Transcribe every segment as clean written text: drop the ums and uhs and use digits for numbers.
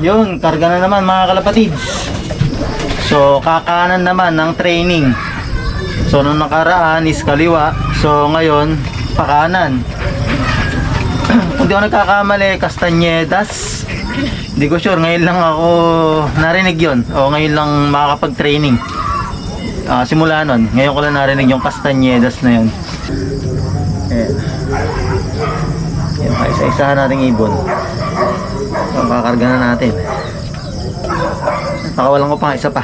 Yun, karga na naman mga kalapatids. So, kakanan naman ng training. So, nung nakaraan is kaliwa. So, ngayon, pakanan. Kung di ako nagkakamali, Castañedas. Hindi ko sure, ngayon lang ako narinig yun. O ngayon lang makakapag-training. Simula nun, ngayon ko lang narinig yung Castañedas na yun. Ayan. Yan, isa-isahan nating ibon. So, kakarga na natin. Nakawalan ko pa isa pa.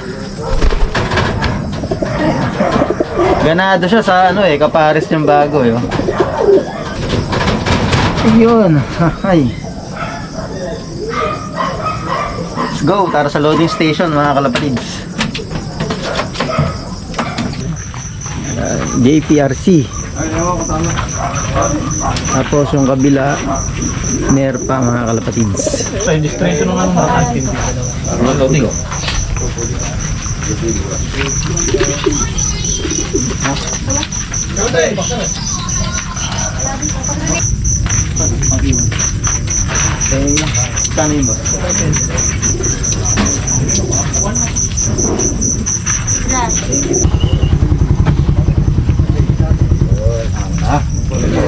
Ganado siya sa ano kapares niyang bago Ayun. Ay. Let's go para sa loading station mga kalapatids. JPRC. Tapos yung kabila Merpa mga kalapatids. Registration ng mga activity. Loading. Kano yun ba?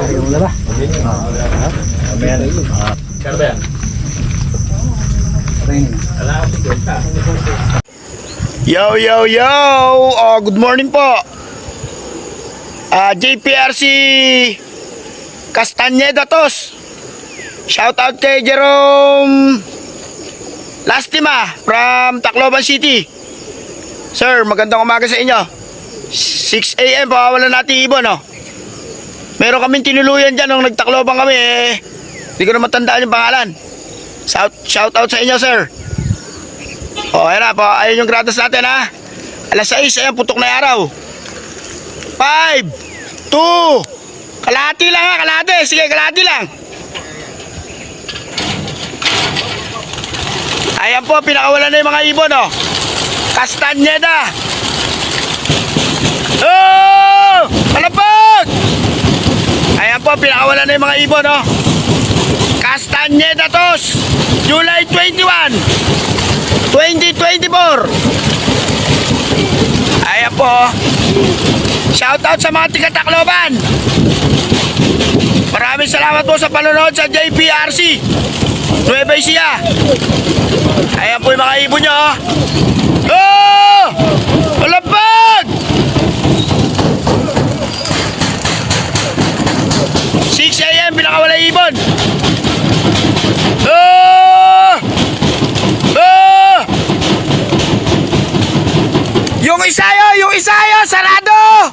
Yung laba. Kano ba yan? Yo, yo, yo! Good morning po. JPRC Castañeda Tos. Shout out kay Jerome Lastima from Tacloban City. Sir, magandang umaga sa inyo. 6 AM pawawalan natin ibon, Meron kaming tinuluyan dyan nung nagtakloban kami Hindi ko na matandaan yung pangalan. Shout out sa inyo, sir. Ayan na po, ayun yung gratis natin Alas 6, ayan, putok na yung araw. 5, 2, kalahati lang kalahati. Sige, kalahati lang. Ayan po, pinakawalan na yung mga ibon, Castañeda. Palapag! Ayan po, pinakawalan na yung mga ibon, Castañeda Tos, July 21, 2024. Ayan po. Shoutout sa mga tiga-Tacloban. Maraming salamat po sa panonood sa JPRC Nueva Ecija. Ayan po yung mga ibon nyo. Palapag! 6 AM pinakawala ibon. Yung isa yun, sarado!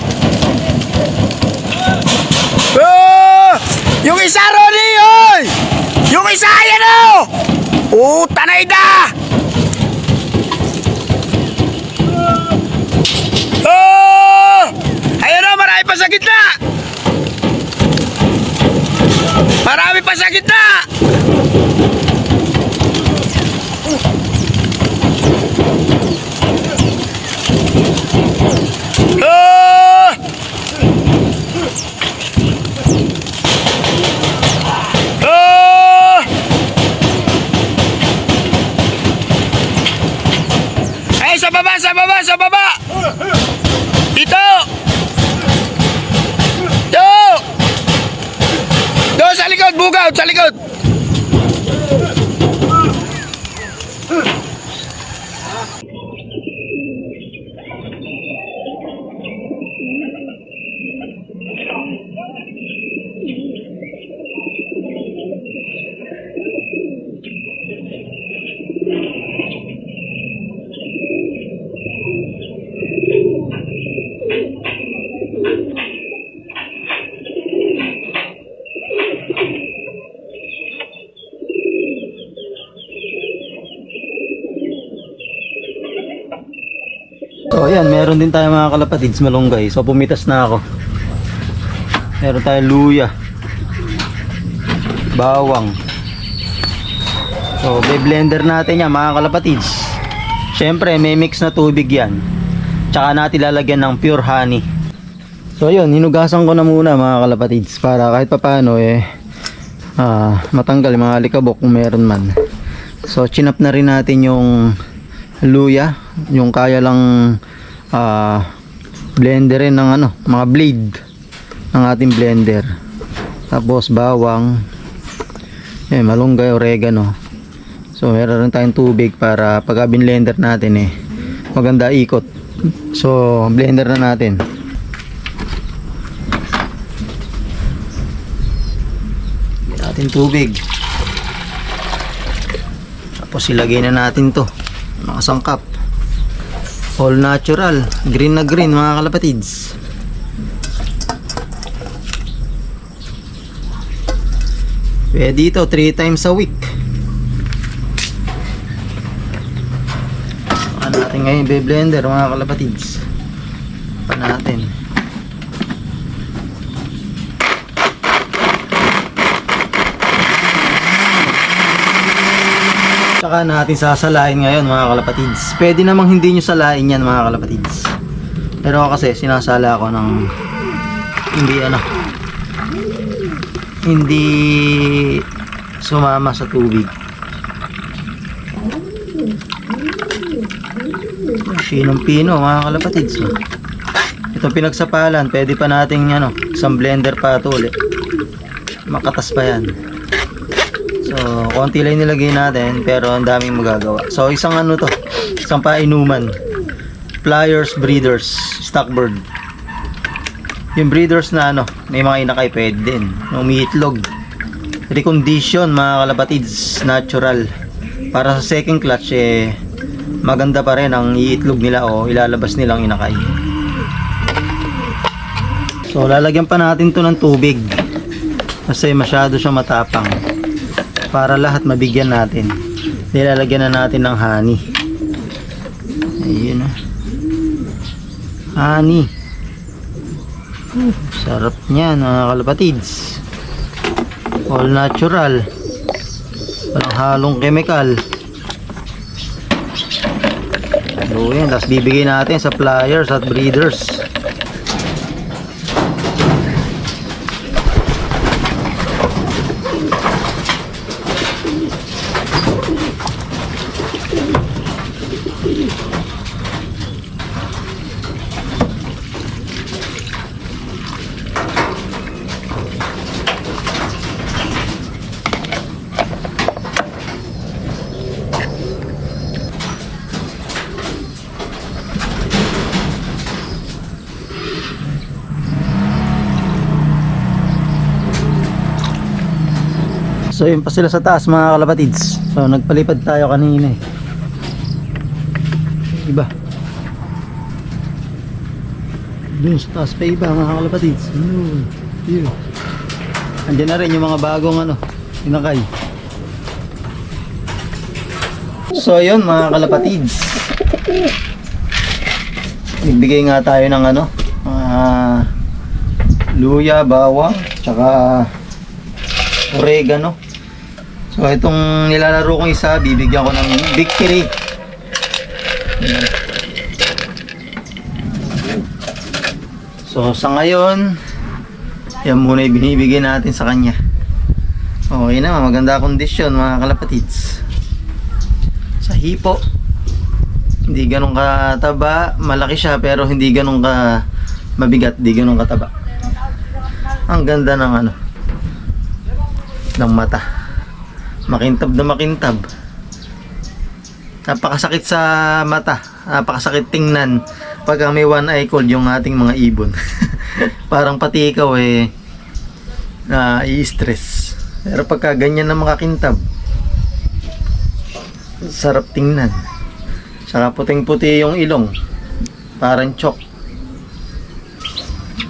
Yung isa, Ronnie, oy! Yung isa, yan tanay da! Ayun marami pa sa gitna! Marami pa sa gitna! Sa baba! Dito! Do sa likod, bugaw, sa likod! So ayan, meron din tayo mga kalapatids malunggay. So pumitas na ako. Meron tayong luya, bawang. So blender natin yan mga kalapatids. Syempre may mix na tubig yan. Tsaka natin lalagyan ng pure honey. So ayun, hinugasan ko na muna mga kalapatids para kahit papaano matanggal yung mga alikabok kung meron man. So chinap na rin natin yung luya, yung kaya lang blenderin ng ano, mga blade ng ating blender. Tapos bawang, malunggay, oregano. So meron rin tayong tubig para pag binlender natin maganda ikot. So blender na natin. Lagyan natin tubig. Tapos ilagay na natin to, nakasangkap. All natural, green na green mga kalapatids. Pwede ito 3 times a week. Saka natin ngayon i-blender mga kalapatids. Pa natin. Saka natin sasalain ngayon mga kalapatids. Pwede namang hindi nyo salain yan mga kalapatids. Pero kasi sinasala ko ng hindi sumama sa tubig. Sinong pino mga kalapatids. Itong pinagsapalan, pwede pa nating isang blender pa ito ulit. Makatas pa yan. So, konti lang nilagay natin pero ang daming magagawa. So, isang isang painuman. Pliers, breeders, stockbird. Yung breeders na may mga inakay pwede din. Yung umiitlog. Recondition mga kalapatids, natural. Para sa second clutch maganda pa rin ang iitlog nila o ilalabas nilang inakay. So, lalagyan pa natin to ng tubig. Kasi masyado siyang matapang. Para lahat mabigyan natin, nilalagyan na natin ng honey. Ayun honey. Sarap niyan mga kalapatids. All natural, walang halong chemical. So yan, tapos bibigay natin sa pliers at breeders. So yun pa sila sa taas mga kalapatids. So nagpalipad tayo kanina Iba dun sa taas pa iba mga kalapatids. Yun. Andiyan na rin yung mga bagong inakay. So yun mga kalapatids, nagbigay nga tayo ng luya, bawang, tsaka oregano. So itong nilalaro kong isa, bibigyan ko ng victory. So sa ngayon, yan muna yung binibigay natin sa kanya. Okay na, maganda kondisyon mga kalapatids. Sa hipo, hindi ganun kataba, malaki siya pero hindi ganun ka mabigat, hindi ganun kataba. Ang ganda ng ng mata. Makintab na makintab. Napakasakit sa mata, napakasakit tingnan pag may one eye cold yung ating mga ibon. Parang pati ikaw i-stress. Pero pagka ganyan na makakintab, sarap tingnan. Saka puting-puti yung ilong, parang chok.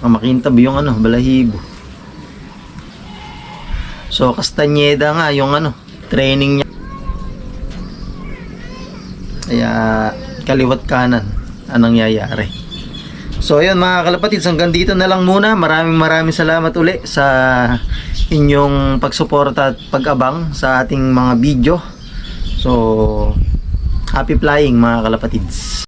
Makintab yung balahibo. So kastanyeda nga yung training niya. Kaya kaliwat kanan anong nangyayari. So ayun mga kalapatids, hanggang dito na lang muna. Maraming salamat uli sa inyong pagsuporta at pag-abang sa ating mga video. So happy flying mga kalapatids.